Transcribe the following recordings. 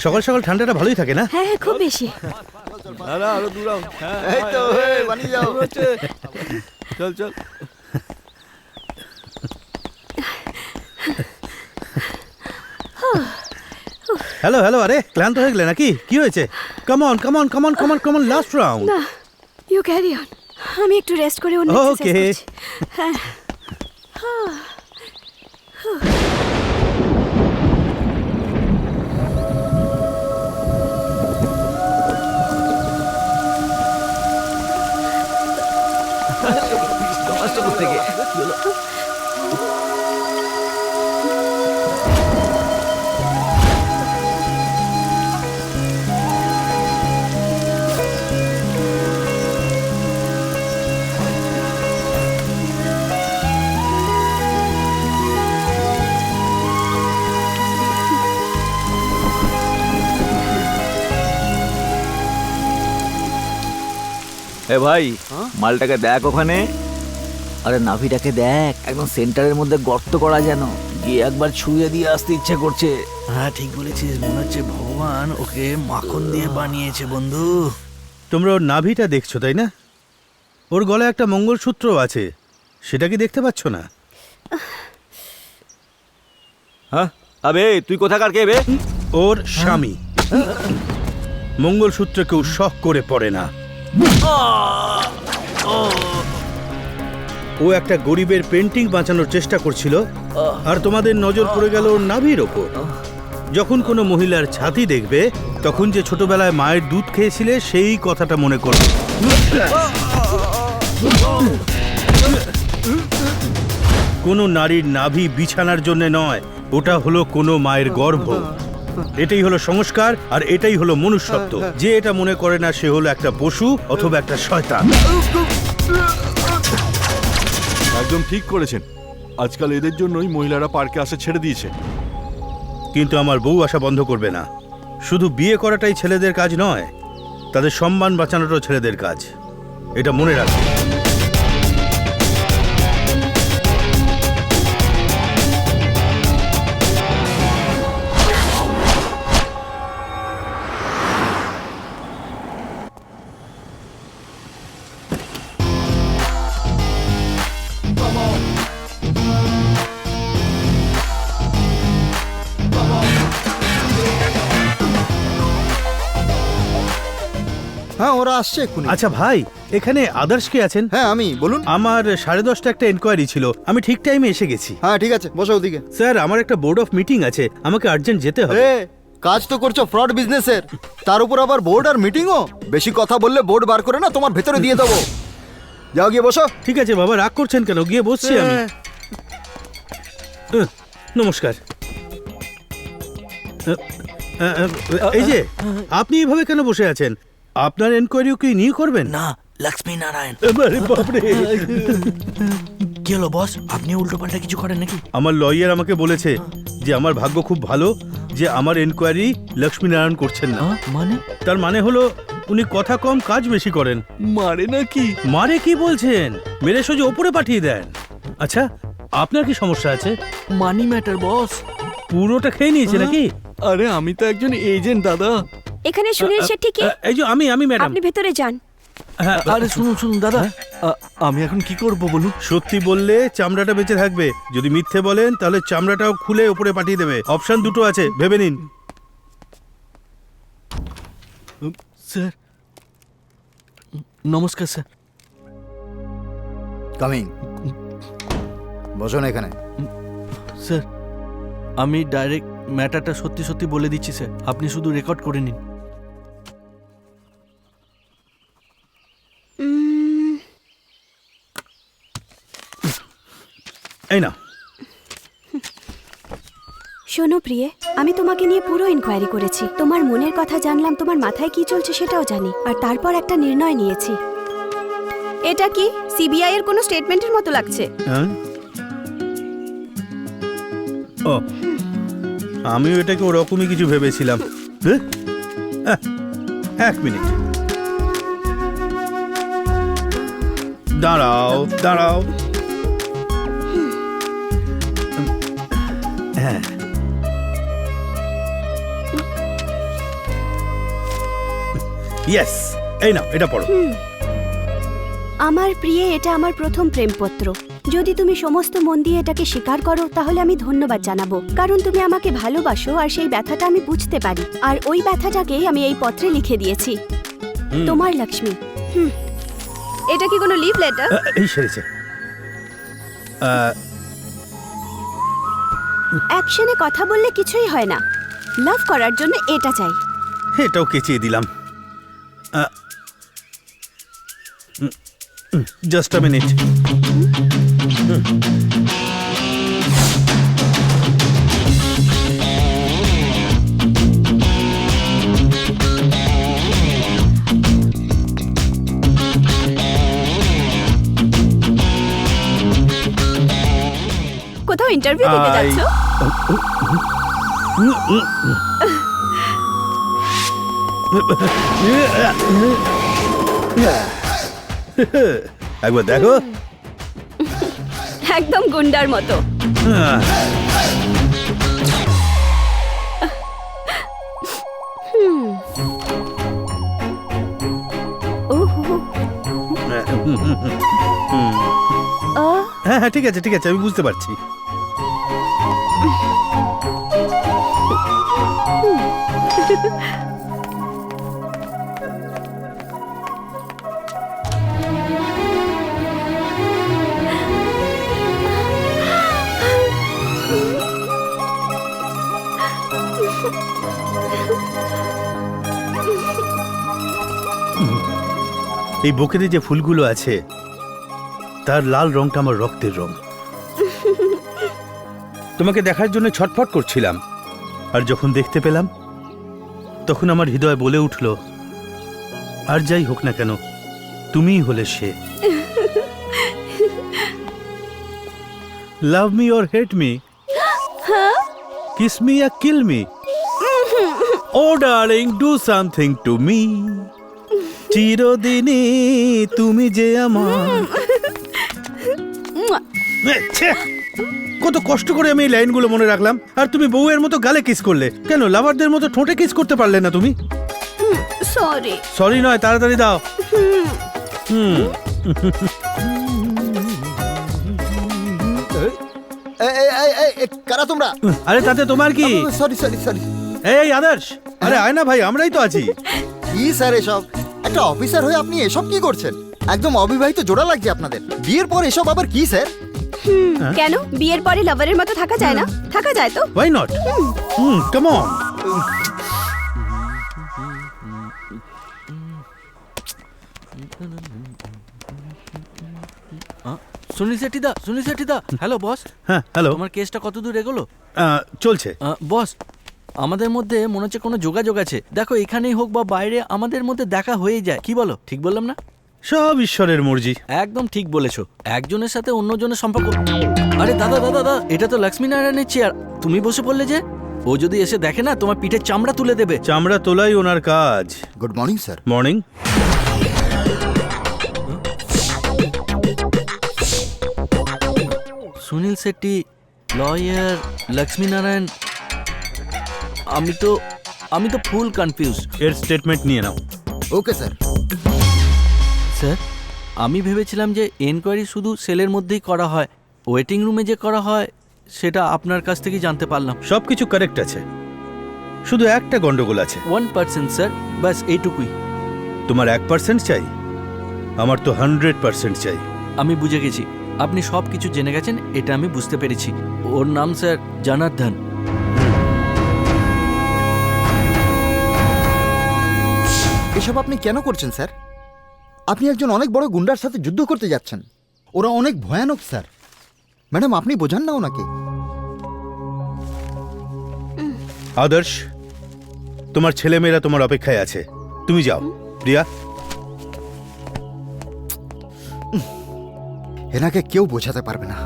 সকাল সকাল ঠান্ডাটা ভালোই থাকে না? হ্যাঁ হ্যাঁ, খুব বেশি। আরো দূর এই তো বানিয়ে যাও। চল চল। হ্যালো হ্যালো, আরে ক্লান্ত হয়ে গেলে নাকি? কি হয়েছে? Come on come on come on come on come on, last round. না, ইউ ক্যারি অন। আমি একটু রেস্ট করে অন্য এক্সারসাইজ Okay. করছি। হ্যাঁ। এ ভাই, মালটাকে দেখ ওখানে। আরে নাভিটাকে দেখ, একদম সেন্টারের মধ্যে গর্ত করা, যেন গিয়ে একবার ছুঁয়ে দিয়ে আসতে ইচ্ছে করছে। হ্যাঁ ঠিক বলেছিস, মনে হচ্ছে ভগবান ওকে মাখন দিয়ে বানিয়েছে বন্ধু। তোমরা ওর নাভিটা দেখছো তাই না? ওর গলায় একটা মঙ্গলসূত্র আছে, সেটা কি দেখতে পাচ্ছ না? হ্যাঁ, আবে তুই কোথাকার কে বে? ওর স্বামী। মঙ্গলসূত্র কেউ শখ করে পড়ে না। ও একটা গরিবের পেন্টিং বাঁচানোর চেষ্টা করছিল, আর তোমাদের নজর পড়ে গেল ওর নাভির ওপর। যখন কোনো মহিলার ছাতি দেখবে, তখন যে ছোটবেলায় মায়ের দুধ খেয়েছিলে সেই কথাটা মনে করবে। কোনো নারীর নাভি বিছানার জন্য নয়, ওটা হলো কোনো মায়ের গর্ভ। এটাই হলো সংস্কার, আর এটাই হলো মনুষ্যত্ব। যে এটা মনে করে না, সে হলো একটা পশু অথবা একটা শয়তান। একদম ঠিক করেছেন। আজকাল এদের জন্যই মহিলারা পার্কে আসা ছেড়ে দিয়েছে। কিন্তু আমার বউ আসা বন্ধ করবে না। শুধু বিয়ে করাটাই ছেলেদের কাজ নয়, তাদের সম্মান বাঁচানোটাও ছেলেদের কাজ। এটা মনে রাখবে। হ্যাঁ ওরা আসছে এক্ষুনি। আচ্ছা ভাই, এখানে আদার্স কে আছেন? হ্যাঁ আমি, বলুন। আমার 10:30 একটা এনকোয়ারি ছিল, আমি ঠিক টাইমে এসে গেছি। হ্যাঁ ঠিক আছে, বসো ওদিকে। স্যার, আমার একটা বোর্ড অফ মিটিং আছে, আমাকে আর্জেন্ট যেতে হবে। এ কাজ তো করছো ফ্রড বিজনেসের, তার উপর আবার বোর্ড আর মিটিংও। বেশি কথা বললে বোর্ড বার করে না তোমার ভেতরে দিয়ে দেবো। যাও গিয়ে বসো। ঠিক আছে বাবা, রাগ করছেন কেন? গিয়ে বসছি আমি। নমস্কার। এই যে, আপনি এইভাবে কেন বসে আছেন? আপনার এনকোয়ারিও কি নিয়ে করবেন? না, লক্ষ্মী নারায়ণ। আরে বাপরে! কি হলো বস, আপনি উল্টো পাল্টা কিছু করেন নাকি? আমার লয়ার আমাকে বলেছে যে আমার ভাগ্য খুব ভালো যে আমার এনকোয়ারি লক্ষ্মীনারায়ণ করছেন না। মানে? তার মানে হলো উনি কথা কম কাজ বেশি করেন। মারে নাকি? মারে কি বলছেন? মেরে সোজা ওপরে পাঠিয়ে দেন। আচ্ছা, আপনার কি সমস্যা আছে? মানি ম্যাটার বস। পুরোটা খেয়ে নিয়েছে নাকি? আরে আমি তো একজন এজেন্ট দাদা। এখানে সুনীল শেট্টি কে? এই যে আমি ম্যাডাম। আপনি ভেতরে যান। হ্যাঁ, আরে শুনুন দাদা, আমি এখন কি করব বলুন? সত্যি বললে চামড়াটা বেঁচে থাকবে, যদি মিথ্যে বলেন তাহলে চামড়াটাও খুলে উপরে পাঠিয়ে দেবে। অপশন দুটো আছে, ভেবে নিন। স্যার, নমস্কার স্যার। কামিং। বসো না এখানে। স্যার, আমি ডাইরেক্ট ম্যাটারটা সত্যি সত্যি বলে দিচ্ছি স্যার, আপনি শুধু রেকর্ড করে নিন। এই না, শোনো প্রিয়ে, আমি তোমাকে নিয়ে পুরো ইনকোয়ারি করেছি। তোমার মনের কথা জানলাম, তোমার মাথায় কি চলছে সেটাও জানি, আর তারপর একটা নির্ণয় নিয়েছি। এটা কি সিবিআই এর কোনো স্টেটমেন্টের মতো লাগছে? হ্যাঁ? ও, আমিও এটাকে ওরকমই কিছু ভেবেছিলাম। এক মিনিট, দাঁড়াও দাঁড়াও। হ্যাঁ, ইয়েস, এই নাও এটা পড়ো। আমার প্রিয়ে, এটা আমার প্রথম প্রেমপত্র। যদি তুমি সমস্ত মন দিয়ে এটাকে স্বীকার করো তাহলে আমি ধন্যবাদ জানাবো, কারণ তুমি আমাকে ভালোবাসো আর সেই ব্যথাটা আমি বুঝতে পারি। আর ওই ব্যথাটাকেই আমি এই পত্রে লিখে দিয়েছি। তোমার লক্ষ্মী। এটা কি কোনো লিভ লেটার? এই সেরেছে। অ্যাকশনে কথা বললে কিছুই হয় না। লাভ করার জন্য এটা চাই। এটাও কেচিয়ে দিলাম। Just a minute. কোথাও ইন্টারভিউ দিতে যাচ্ছ? একবার দেখো। একদম গুন্ডার মতো। ওহো। হ্যাঁ হ্যাঁ, ঠিক আছে ঠিক আছে, আমি বুঝতে পারছি। এই বুকেতে যে ফুলগুলো আছে তার লাল রংটা আমার রক্তের রং। তোমাকে দেখার জন্য ছটফট করছিলাম, আর যখন দেখতে পেলাম তখন আমার হৃদয় বলে উঠল, আর যাই হোক না কেন তুমিই হলে সে। Love me or hate me, kiss me or kill me, oh darling do something to me, চিরদিনই তুমি যে আমার। ছে! কত কষ্ট করে আমি এই লাইনগুলো মনে রাখলাম, আর তুমি বউয়ের মতো গালে কিস করলে। কেন লাভারদের মতো ঠোঁটে কিস করতে পারলে না তুমি? সরি। সরি নয়, তাড়াতাড়ি দাও। কারা তোমরা? আরে তাতে তোমার কি? Sorry sorry sorry. এই আদর্শ, আরে আয় না ভাই, আমরাই তো আছি। কি স্যার এসব? একটা অফিসার হয়ে আপনি এসব কি করছেন? একদম অবিবাহিত জোড়া লাগছে আপনাদের। বিয়ের পর এসব আবার কি স্যার? কেন বিয়ের পরে লাভারের মতো থাকা যায় না? থাকা যায় তো। Why not? Come on. Sunil শেট্টিদা, সুনীল শেট্টিদা, হ্যালো বস। হ্যাঁ হ্যালো। তোমার কেসটা কত দূর এগোলো? চলছে। বস, আমাদের মধ্যে মনে হচ্ছে কোনো যোগাযোগ আছে। দেখো এখানেই হোক বা বাইরে আমাদের মধ্যে দেখা হয়ে যায়। কি বলো, ঠিক বললাম না? সব ঈশ্বরের মর্জি। একদম ঠিক বলেছো। একজনের সাথে অন্যজনের সম্পর্ক। আরে দাদা দাদা দাদা, এটা তো লক্ষ্মী নারায়ণের চেয়ার। তুমি বসে পড়লে যে? ও যদি এসে দেখে না, তোমার পিঠের চামড়া তুলে দেবে। চামড়া তোলাই ওনার কাজ। Good morning sir. Morning. Sunil Shetty, lawyer, Lakshmi Narayan. আমি তো ফুল কনফিউজ। এর স্টেটমেন্ট নিয়ে নাও। Okay sir. স্যার, আমি ভেবেছিলাম যে এনকোয়ারি শুধু সেলের মধ্যেই করা হয়, ওয়েটিং রুমে যে করা হয় সেটা আপনার কাছ থেকেই জানতে পারলাম। সবকিছু কারেক্ট আছে, শুধু একটা গন্ডগোল আছে। 1% স্যার, বাস এইটুকুই। তোমার 1% চাই, আমার তো 100% চাই। আমি বুঝে গেছি, আপনি সব কিছু জেনে গেছেন, এটা আমি বুঝতে পেরেছি। ওর নাম স্যার জনার্দন। এসব আপনি কেন করছেন স্যার? আপনি একজন অনেক বড় গুন্ডার সাথে যুদ্ধ করতে যাচ্ছেন। ওরা অনেক ভয়ানক স্যার। ম্যাডাম আপনি বোঝান না ওনাকে। আদর্শ, তোমার ছেলেমেয়েরা তোমার অপেক্ষায় আছে, তুমি যাও। প্রিয়া, এনাকে কেউ বোঝাতে পারবে না।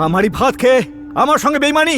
আমারই ভাত খেয়ে আমার সঙ্গে বেইমানি।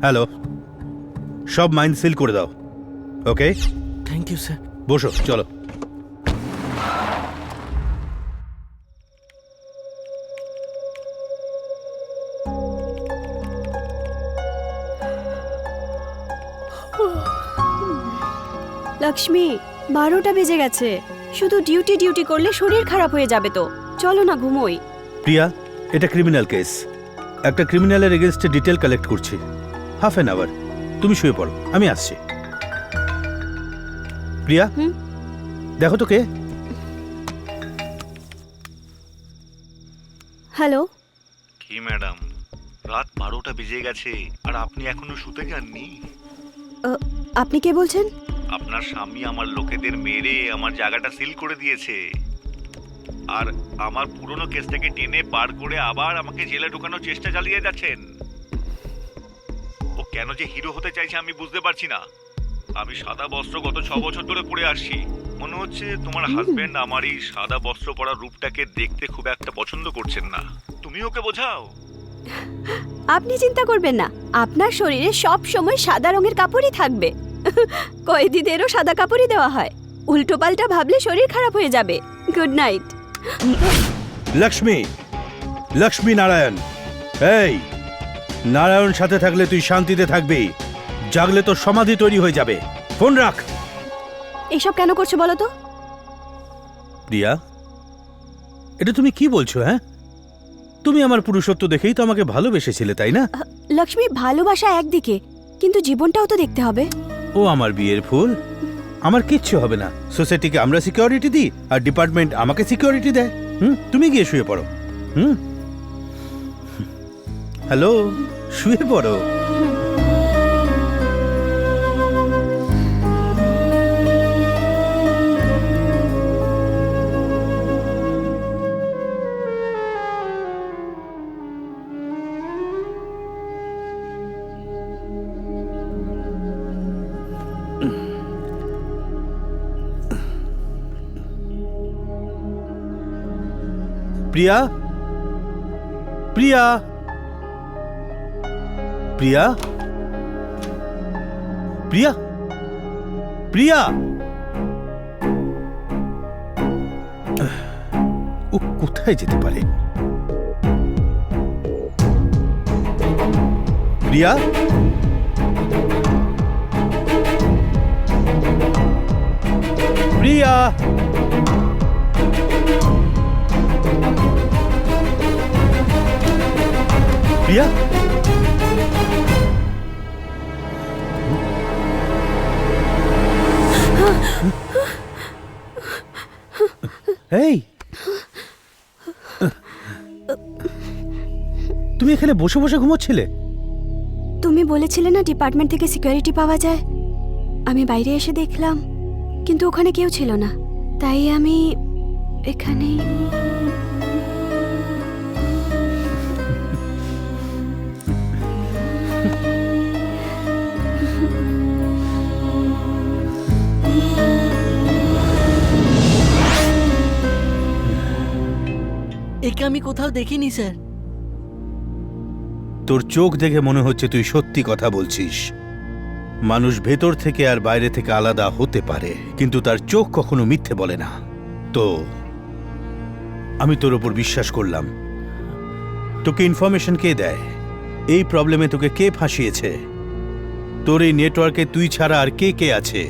হ্যালো, সব মাইন্ড সিল করে দাও। ওকে, থ্যাংক ইউ স্যার। বসো, চলো। লক্ষ্মী, 12টা বেজে গেছে। শুধু ডিউটি ডিউটি করলে শরীর খারাপ হয়ে যাবে তো। চলো না ঘুমোই। প্রিয়া, এটা ক্রিমিনাল কেস। একটা ক্রিমিনালের এগেনস্টে ডিটেল কালেক্ট করছি। Half an hour. তুমি শুয়ে পড়ো, আমি আসছি। প্রিয়া, হুম? দেখো তো কে। হ্যালো। কি ম্যাডাম, রাত 12টা বেজে গেছে আর আপনি এখনো শুতে যাননি? আপনি কে বলছেন? আপনার স্বামী আমার লোকেদের মেরে আমার জায়গাটা সিল করে দিয়েছে আর আমার পুরনো কেসটাকে টেনে বার করে আবার আমাকে জেলে ঢোকানোর চেষ্টা চালিয়ে যাচ্ছেন। ও কেন যে হিরো হতে চাইছে আমি বুঝতে পারছি না। আমি সাদা বস্ত্র গত 6 বছর ধরে পরে আসছি। মনে হচ্ছে তোমার হাজবেন্ড আমার এই সাদা বস্ত্র পরা রূপটাকে দেখতে খুব একটা পছন্দ করছেন না। তুমি ওকে বোঝাও। আপনি চিন্তা করবেন না, আপনার শরীরে সব সময় সাদা রঙের কাপড়ই থাকবে। কয়েদিদেরও সাদা কাপড়ই দেওয়া হয়। উল্টো পাল্টা ভাবলে শরীর খারাপ হয়ে যাবে। Good night. লক্ষ্মী, লক্ষ্মী নারায়ণ। এই, নারায়ণ সাথে থাকলে তুই শান্তিতে থাকবি, জাগলে তোর সমাধি তৈরি হয়ে যাবে। ফোন রাখ। এসব কেন করছো বলো তো? প্রিয়া, এটা তুমি কি বলছো? হ্যাঁ, তুমি আমার পুরুষত্ব দেখেই তো আমাকে ভালোবেসেছিলে, তাই না? লক্ষ্মী, ভালোবাসা একদিকে, কিন্তু জীবনটাও তো দেখতে হবে। ও আমার বিয়ের ফুল। আমার কিচ্ছু হবে না। সোসাইটিকে আমরা সিকিউরিটি দিই আর ডিপার্টমেন্ট আমাকে সিকিউরিটি দেয়। তুমি গিয়ে শুয়ে পড়ো। হ্যালো, শুয়ে পড়ো। প্রিয়া প্রিয়া প্রিয়া প্রিয়া প্রিয়া ও কোথায় যেতে পারে? প্রিয়া প্রিয়া প্রিয়া এই তুমি এখানে বসে বসে ঘুমোচ্ছিলে? তুমি বলেছিলে না ডিপার্টমেন্ট থেকে সিকিউরিটি পাওয়া যায়, আমি বাইরে এসে দেখলাম কিন্তু ওখানে কেউ ছিল না, তাই আমি এখানেই। একে আমি কোথাও দেখিনি স্যার। তোর চোখ দেখে মনে হচ্ছে তুই সত্যি কথা বলছিস। মানুষ ভেতর থেকে আর বাইরে থেকে আলাদা হতে পারে, কিন্তু তার চোখ কখনো মিথ্যে বলে না। তো আমি তোর ওপর বিশ্বাস করলাম। তোকে ইনফরমেশন কে দেয়? এই প্রবলেমে তোকে কে ফাঁসিয়েছে? তোর এই নেটওয়ার্কে তুই ছাড়া আর কে কে আছে?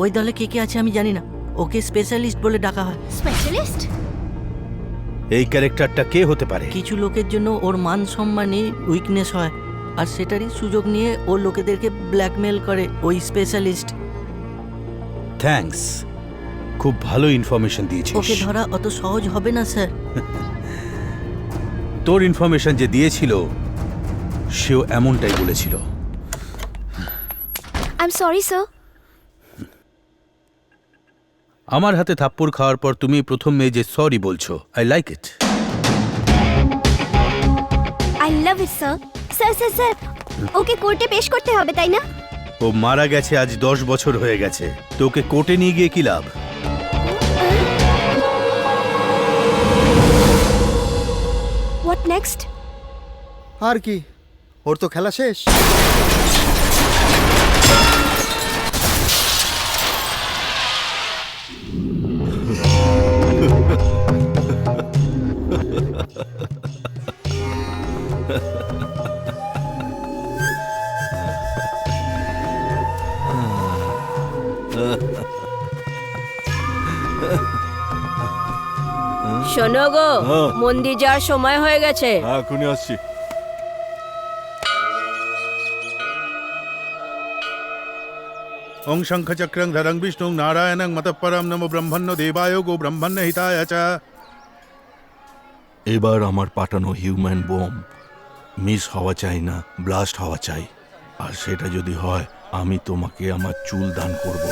ওই দলে কে কে আছে আমি জানি না, ওকে স্পেশালিস্ট বলে ডাকা হয়। স্পেশালিস্ট? এই ক্যারেক্টারটা কে হতে পারে? কিছু লোকের জন্য ওর মান সম্মানে উইকনেস হয়, আর সেটারই সুযোগ নিয়ে ও লোকেদেরকে ব্ল্যাকমেল করে ওই স্পেশালিস্ট। থ্যাঙ্কস, খুব ভালো ইনফরমেশন দিয়েছিস। ওকে ধরা অত সহজ হবে না স্যার। তোর ইনফরমেশন যে দিয়েছিল সেও এমনটাই বলেছিল। I am sorry sir. আমার হাতে থাপ্পড় খাওয়ার পর তুমি প্রথম মেয়ে যে সরি বলছো, I like it. I love it sir. Sir sir sir, okay কোর্টে পেশ করতে হবে তাই না? ও মারা গেছে আজ 10 বছর হয়ে গেছে, তোকে কোর্টে নিয়ে গিয়ে কি লাভ? What next? আর কি, ওর তো খেলা শেষ। শোনো গো, মন্দির যাওয়ার সময় হয়ে গেছে। হ্যাঁ, এখনই আসছি। ওং শঙ্খচক্রং ধরং বিষ্ণুং নারায়ণং মতঃপরম নমো ব্রহ্মণ্য দেবায় গো ব্রহ্মণ্য হিতায় চ। এবার আমার পাঠানো হিউম্যান বোম মিস হওয়া চাই না, ব্লাস্ট হওয়া চাই। আর সেটা যদি হয়, আমি তোমাকে আমার চুল দান করব।